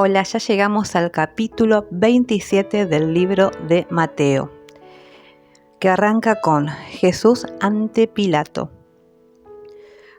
Hola, ya llegamos al capítulo 27 del libro de Mateo, que arranca con Jesús ante Pilato.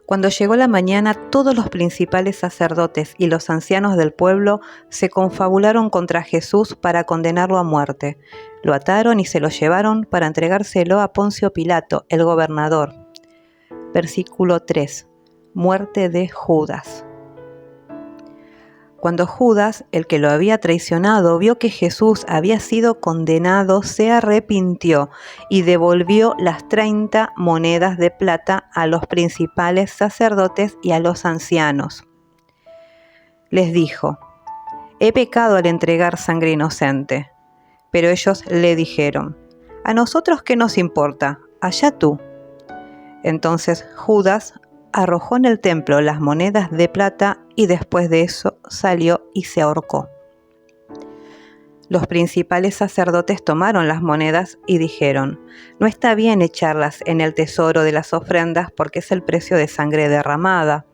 Cuando llegó la mañana, todos los principales sacerdotes y los ancianos del pueblo se confabularon contra Jesús para condenarlo a muerte. Lo ataron y se lo llevaron para entregárselo a Poncio Pilato, el gobernador. Versículo 3. Muerte de Judas. Cuando Judas, el que lo había traicionado, vio que Jesús había sido condenado, se arrepintió y devolvió las 30 monedas de plata a los principales sacerdotes y a los ancianos. Les dijo: «He pecado al entregar sangre inocente». Pero ellos le dijeron: «¿A nosotros qué nos importa? Allá tú». Entonces Judas arrojó en el templo las monedas de plata y después de eso salió y se ahorcó. Los principales sacerdotes tomaron las monedas y dijeron: «No está bien echarlas en el tesoro de las ofrendas porque es el precio de sangre derramada».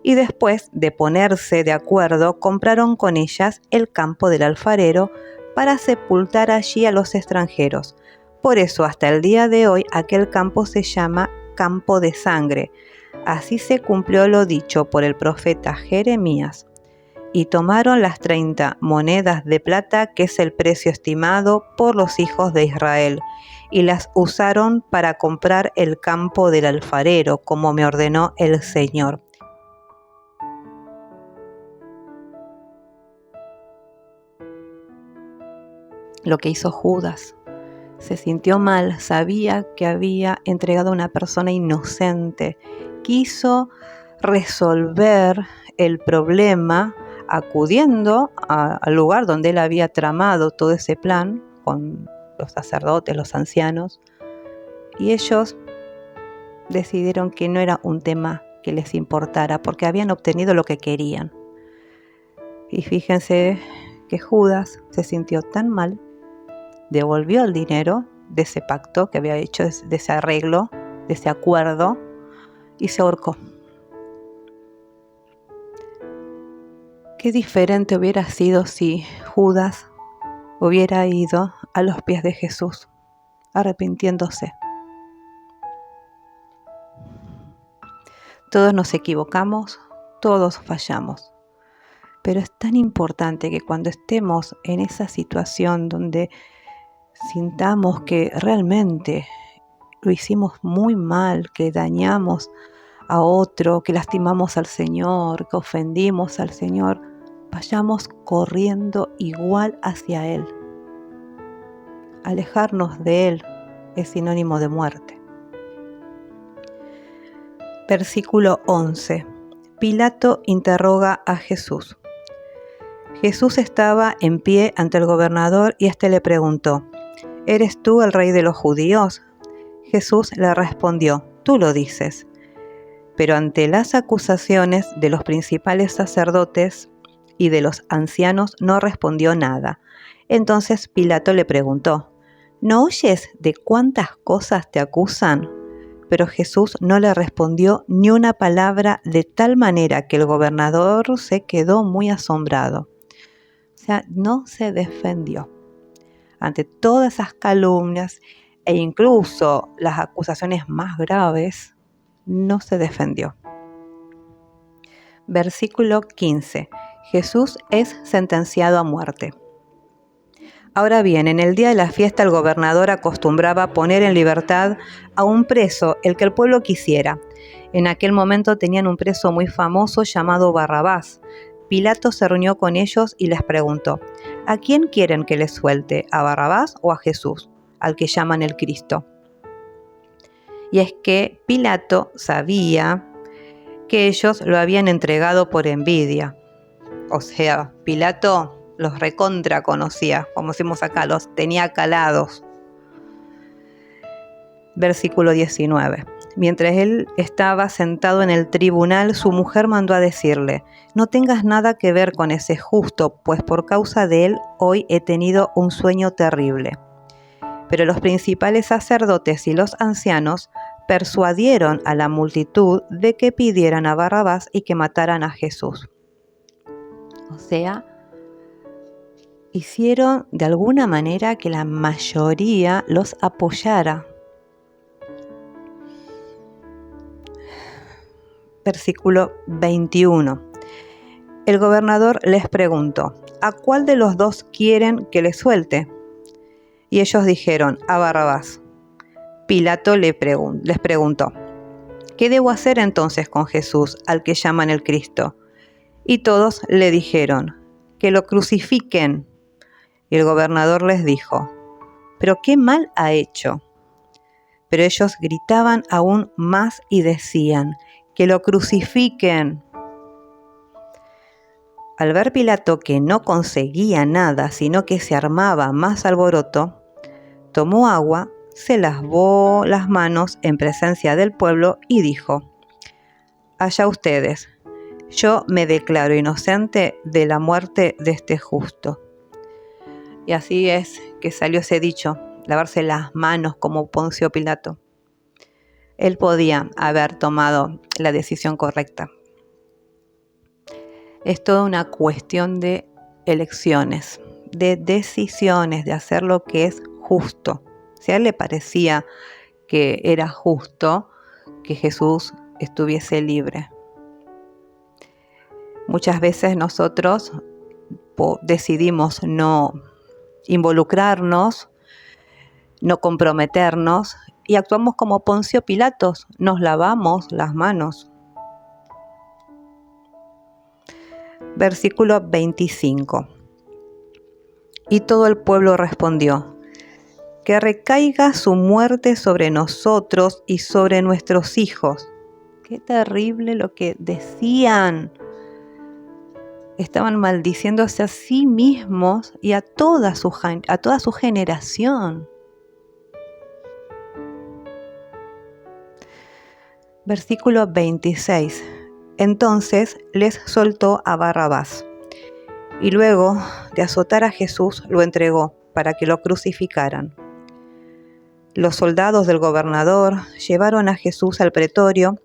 Y después de ponerse de acuerdo, compraron con ellas el campo del alfarero para sepultar allí a los extranjeros. Por eso hasta el día de hoy aquel campo se llama Campo de Sangre. Así se cumplió lo dicho por el profeta Jeremías. Y tomaron las 30 monedas de plata, que es el precio estimado por los hijos de Israel, y las usaron para comprar el campo del alfarero, como me ordenó el Señor. Lo que hizo Judas. Se sintió mal, sabía que había entregado a una persona inocente. Quiso resolver el problema acudiendo al lugar donde él había tramado todo ese plan con los sacerdotes, los ancianos, y ellos decidieron que no era un tema que les importara porque habían obtenido lo que querían. Y fíjense que Judas se sintió tan mal, devolvió el dinero de ese pacto que había hecho, de ese arreglo, de ese acuerdo, y se ahorcó. Qué diferente hubiera sido si Judas hubiera ido a los pies de Jesús, arrepintiéndose. Todos nos equivocamos, todos fallamos, pero es tan importante que cuando estemos en esa situación donde sintamos que realmente lo hicimos muy mal, que dañamos a otro, que lastimamos al Señor, que ofendimos al Señor, vayamos corriendo igual hacia Él. Alejarnos de Él es sinónimo de muerte. Versículo 11. Pilato interroga a Jesús. Jesús estaba en pie ante el gobernador y éste le preguntó: ¿Eres tú el rey de los judíos? Jesús le respondió: Tú lo dices. Pero ante las acusaciones de los principales sacerdotes y de los ancianos no respondió nada. Entonces Pilato le preguntó: ¿No oyes de cuántas cosas te acusan? Pero Jesús no le respondió ni una palabra, de tal manera que el gobernador se quedó muy asombrado. O sea, no se defendió. Ante todas esas calumnias e incluso las acusaciones más graves, no se defendió. Versículo 15. Jesús es sentenciado a muerte. Ahora bien, en el día de la fiesta el gobernador acostumbraba poner en libertad a un preso, el que el pueblo quisiera. En aquel momento tenían un preso muy famoso llamado Barrabás. Pilato se reunió con ellos y les preguntó: ¿A quién quieren que les suelte? ¿A Barrabás o a Jesús, al que llaman el Cristo? Y es que Pilato sabía que ellos lo habían entregado por envidia. O sea, Pilato los recontra conocía, como decimos acá, los tenía calados. Versículo 19. Mientras él estaba sentado en el tribunal, su mujer mandó a decirle: No tengas nada que ver con ese justo, pues por causa de él hoy he tenido un sueño terrible. Pero los principales sacerdotes y los ancianos persuadieron a la multitud de que pidieran a Barrabás y que mataran a Jesús. O sea, hicieron de alguna manera que la mayoría los apoyara. Versículo 21. El gobernador les preguntó: ¿a cuál de los dos quieren que les suelte? Y ellos dijeron: a Barrabás. Pilato les preguntó: ¿qué debo hacer entonces con Jesús, al que llaman el Cristo? Y todos le dijeron: que lo crucifiquen. Y el gobernador les dijo: ¿pero qué mal ha hecho? Pero ellos gritaban aún más y decían: que lo crucifiquen. Al ver Pilato que no conseguía nada, sino que se armaba más alboroto, tomó agua, se lavó las manos en presencia del pueblo y dijo: allá ustedes, yo me declaro inocente de la muerte de este justo. Y así es que salió ese dicho, lavarse las manos como Poncio Pilato. Él podía haber tomado la decisión correcta. Es toda una cuestión de elecciones, de decisiones, de hacer lo que es justo. Si a él le parecía que era justo que Jesús estuviese libre. Muchas veces nosotros decidimos no involucrarnos, no comprometernos y actuamos como Poncio Pilatos, nos lavamos las manos. Versículo 25. Y todo el pueblo respondió: que recaiga su muerte sobre nosotros y sobre nuestros hijos. Qué terrible lo que decían. Estaban maldiciéndose a sí mismos y a toda su generación. Versículo 26. Entonces les soltó a Barrabás, y luego de azotar a Jesús lo entregó para que lo crucificaran. Los soldados del gobernador llevaron a Jesús al pretorio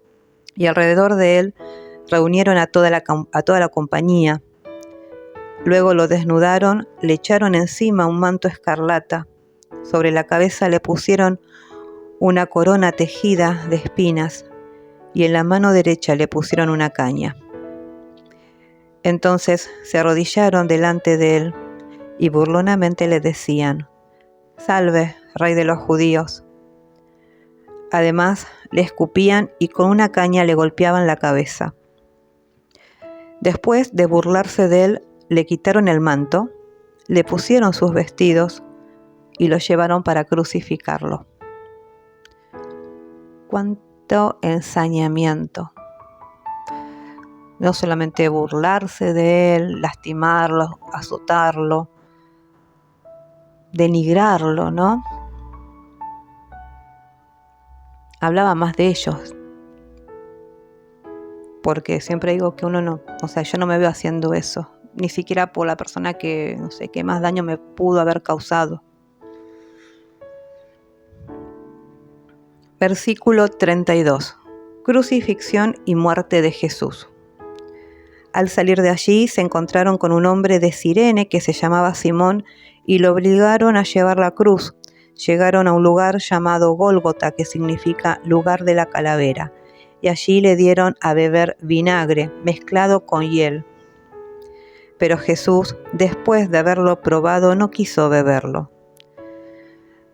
y alrededor de él reunieron a toda la compañía. Luego lo desnudaron, le echaron encima un manto escarlata, sobre la cabeza le pusieron una corona tejida de espinas y en la mano derecha le pusieron una caña. Entonces se arrodillaron delante de él y burlonamente le decían: «Salve, Rey de los judíos». Además le escupían y con una caña le golpeaban la cabeza. Después de burlarse de él, le quitaron el manto, le pusieron sus vestidos y lo llevaron para crucificarlo. ¡Cuánto ensañamiento! No solamente burlarse de él, lastimarlo, azotarlo, denigrarlo, ¿no? Hablaba más de ellos. Porque siempre digo que uno no, yo no me veo haciendo eso, ni siquiera por la persona que, que más daño me pudo haber causado. Versículo 32. Crucifixión y muerte de Jesús. Al salir de allí se encontraron con un hombre de Cirene que se llamaba Simón y lo obligaron a llevar la cruz. Llegaron a un lugar llamado Gólgota, que significa lugar de la calavera, y allí le dieron a beber vinagre mezclado con hiel. Pero Jesús, después de haberlo probado, no quiso beberlo.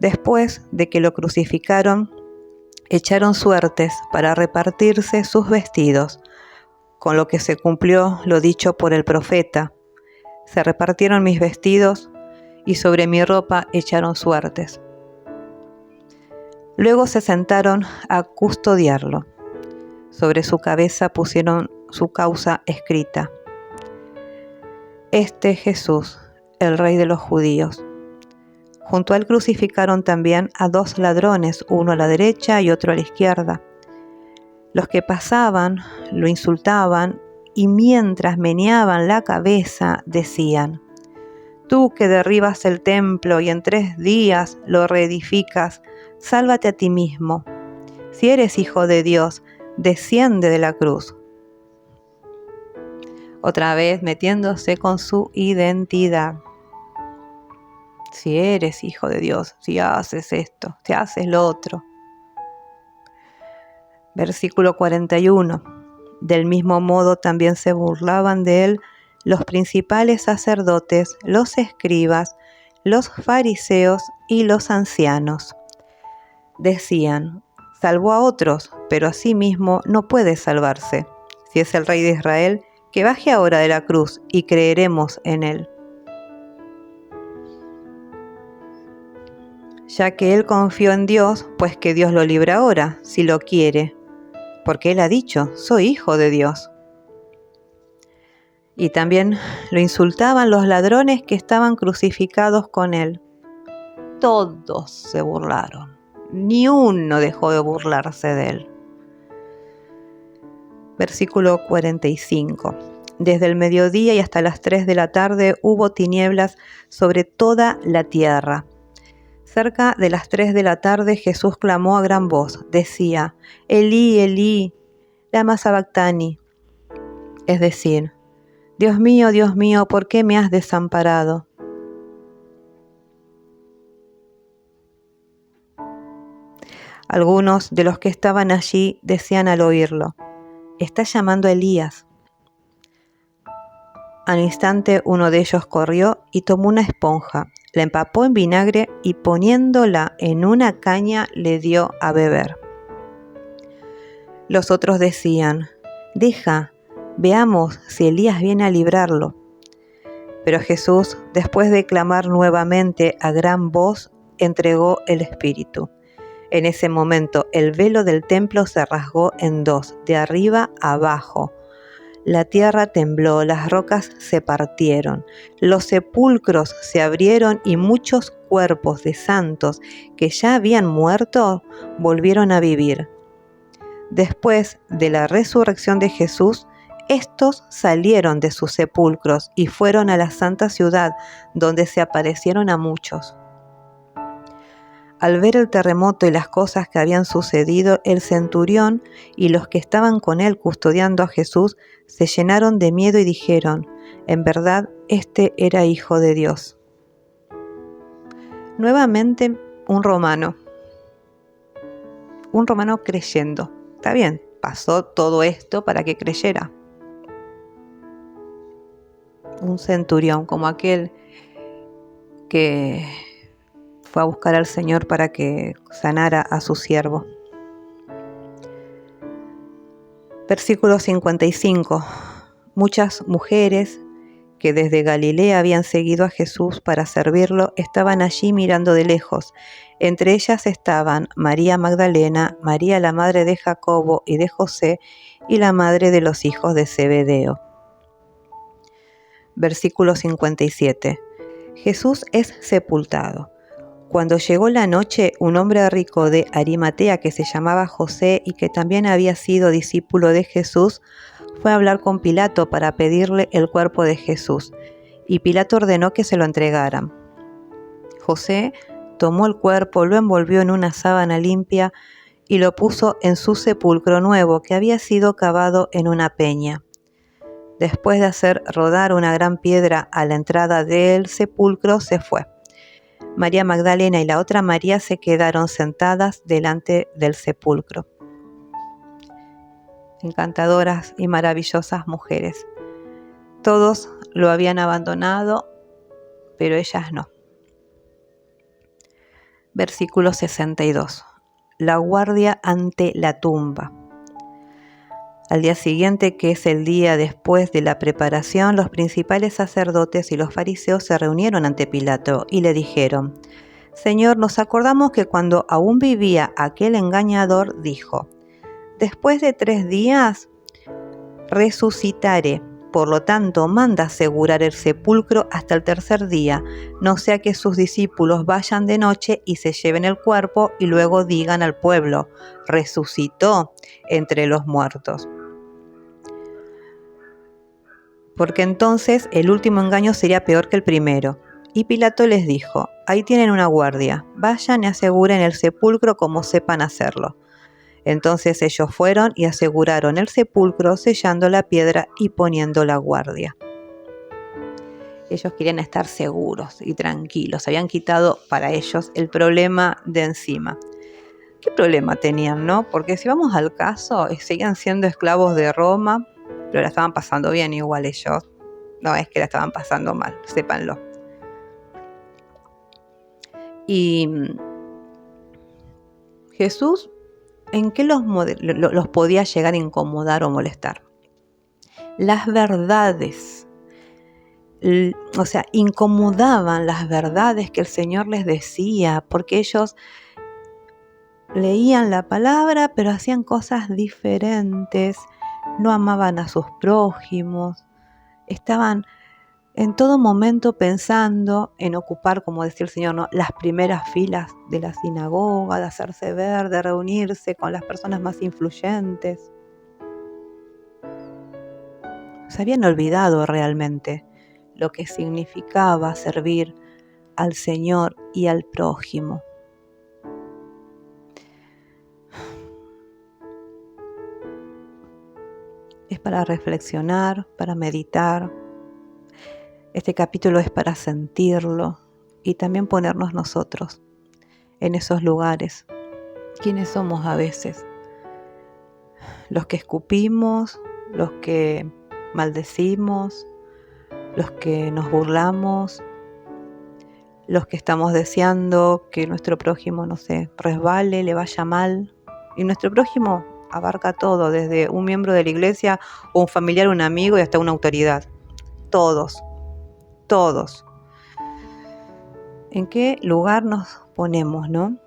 Después de que lo crucificaron, echaron suertes para repartirse sus vestidos, con lo que se cumplió lo dicho por el profeta: se repartieron mis vestidos y sobre mi ropa echaron suertes. Luego se sentaron a custodiarlo. Sobre su cabeza pusieron su causa escrita: Este Jesús, el Rey de los judíos. Junto a él crucificaron también a 2 ladrones, uno a la derecha y otro a la izquierda. Los que pasaban lo insultaban y mientras meneaban la cabeza decían: Tú que derribas el templo y en 3 días lo reedificas, sálvate a ti mismo. Si eres hijo de Dios, desciende de la cruz. Otra vez metiéndose con su identidad. si eres hijo de Dios, si haces esto, si haces lo otro. Versículo 41. Del mismo modo también se burlaban de él los principales sacerdotes, los escribas, los fariseos y los ancianos. Decían: salvó a otros, pero a sí mismo no puede salvarse. Si es el Rey de Israel, que baje ahora de la cruz y creeremos en él. Ya que él confió en Dios, pues que Dios lo libre ahora, si lo quiere, porque él ha dicho: soy hijo de Dios. Y también lo insultaban los ladrones que estaban crucificados con él. Todos se burlaron, ni uno dejó de burlarse de él. Versículo 45. Desde el mediodía y hasta las 3 de la tarde hubo tinieblas sobre toda la tierra. Cerca de las 3 de la tarde Jesús clamó a gran voz. Decía: Elí, Elí, lama sabactani. Es decir: Dios mío, ¿por qué me has desamparado? Algunos de los que estaban allí decían al oírlo: está llamando a Elías. Al instante uno de ellos corrió y tomó una esponja, la empapó en vinagre y poniéndola en una caña le dio a beber. Los otros decían: deja, veamos si Elías viene a librarlo. Pero Jesús, después de clamar nuevamente a gran voz, entregó el Espíritu. En ese momento el velo del templo se rasgó en dos, de arriba a abajo. La tierra tembló, las rocas se partieron, los sepulcros se abrieron y muchos cuerpos de santos que ya habían muerto volvieron a vivir. Después de la resurrección de Jesús, estos salieron de sus sepulcros y fueron a la santa ciudad, donde se aparecieron a muchos. Al ver el terremoto y las cosas que habían sucedido, el centurión y los que estaban con él custodiando a Jesús se llenaron de miedo y dijeron: en verdad, este era hijo de Dios. Nuevamente un romano creyendo. Está bien, pasó todo esto para que creyera. Un centurión, como aquel que fue a buscar al Señor para que sanara a su siervo. Versículo 55. Muchas mujeres que desde Galilea habían seguido a Jesús para servirlo estaban allí mirando de lejos. Entre ellas estaban María Magdalena, María la madre de Jacobo y de José, y la madre de los hijos de Zebedeo. Versículo 57. Jesús es sepultado. Cuando llegó la noche, un hombre rico de Arimatea que se llamaba José y que también había sido discípulo de Jesús, fue a hablar con Pilato para pedirle el cuerpo de Jesús, y Pilato ordenó que se lo entregaran. José tomó el cuerpo, lo envolvió en una sábana limpia y lo puso en su sepulcro nuevo que había sido cavado en una peña. Después de hacer rodar una gran piedra a la entrada del sepulcro, se fue. María Magdalena y la otra María se quedaron sentadas delante del sepulcro. Encantadoras y maravillosas mujeres. Todos lo habían abandonado, pero ellas no. Versículo 62. La guardia ante la tumba. Al día siguiente, que es el día después de la preparación, los principales sacerdotes y los fariseos se reunieron ante Pilato y le dijeron: Señor, nos acordamos que cuando aún vivía aquel engañador dijo: después de 3 días resucitaré. Por lo tanto, manda asegurar el sepulcro hasta el 3er día, no sea que sus discípulos vayan de noche y se lleven el cuerpo y luego digan al pueblo: resucitó entre los muertos. Porque entonces el último engaño sería peor que el primero. Y Pilato les dijo: ahí tienen una guardia, vayan y aseguren el sepulcro como sepan hacerlo. Entonces ellos fueron y aseguraron el sepulcro, sellando la piedra y poniendo la guardia. Ellos querían estar seguros y tranquilos. Habían quitado para ellos el problema de encima. ¿Qué problema tenían, no? Porque si vamos al caso, seguían siendo esclavos de Roma, pero la estaban pasando bien igual ellos. No es que la estaban pasando mal, sépanlo. Y Jesús, ¿en qué los podía llegar a incomodar o molestar? Las verdades. O sea, incomodaban las verdades que el Señor les decía, porque ellos leían la palabra, pero hacían cosas diferentes, no amaban a sus prójimos, estaban en todo momento pensando en ocupar, como decía el Señor, ¿no?, las primeras filas de la sinagoga, de hacerse ver, de reunirse con las personas más influyentes. Se habían olvidado realmente lo que significaba servir al Señor y al prójimo. Es para reflexionar, para meditar. Este capítulo es para sentirlo y también ponernos nosotros en esos lugares. ¿Quiénes somos a veces? Los que escupimos, los que maldecimos, los que nos burlamos, los que estamos deseando que nuestro prójimo, no sé, resbale, le vaya mal. Y nuestro prójimo abarca todo, desde un miembro de la iglesia, o un familiar, un amigo y hasta una autoridad. Todos. ¿En qué lugar nos ponemos, no?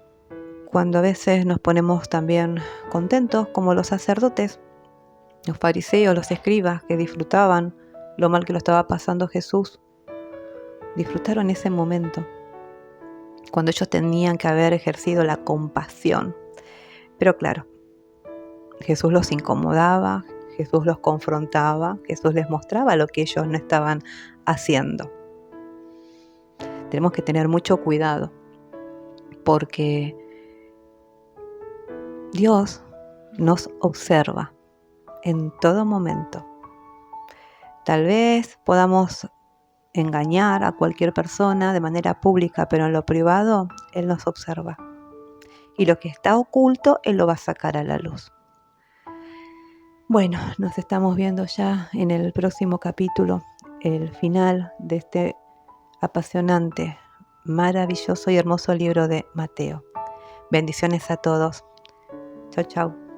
Cuando a veces nos ponemos también contentos, como los sacerdotes, los fariseos, los escribas, que disfrutaban lo mal que lo estaba pasando Jesús. Disfrutaron ese momento, cuando ellos tenían que haber ejercido la compasión. Pero claro, Jesús los incomodaba, Jesús los confrontaba, Jesús les mostraba lo que ellos no estaban haciendo. Tenemos que tener mucho cuidado, porque Dios nos observa en todo momento. Tal vez podamos engañar a cualquier persona de manera pública, pero en lo privado Él nos observa. Y lo que está oculto, Él lo va a sacar a la luz. Bueno, nos estamos viendo ya en el próximo capítulo, el final de este apasionante, maravilloso y hermoso libro de Mateo. Bendiciones a todos. Chau, chau.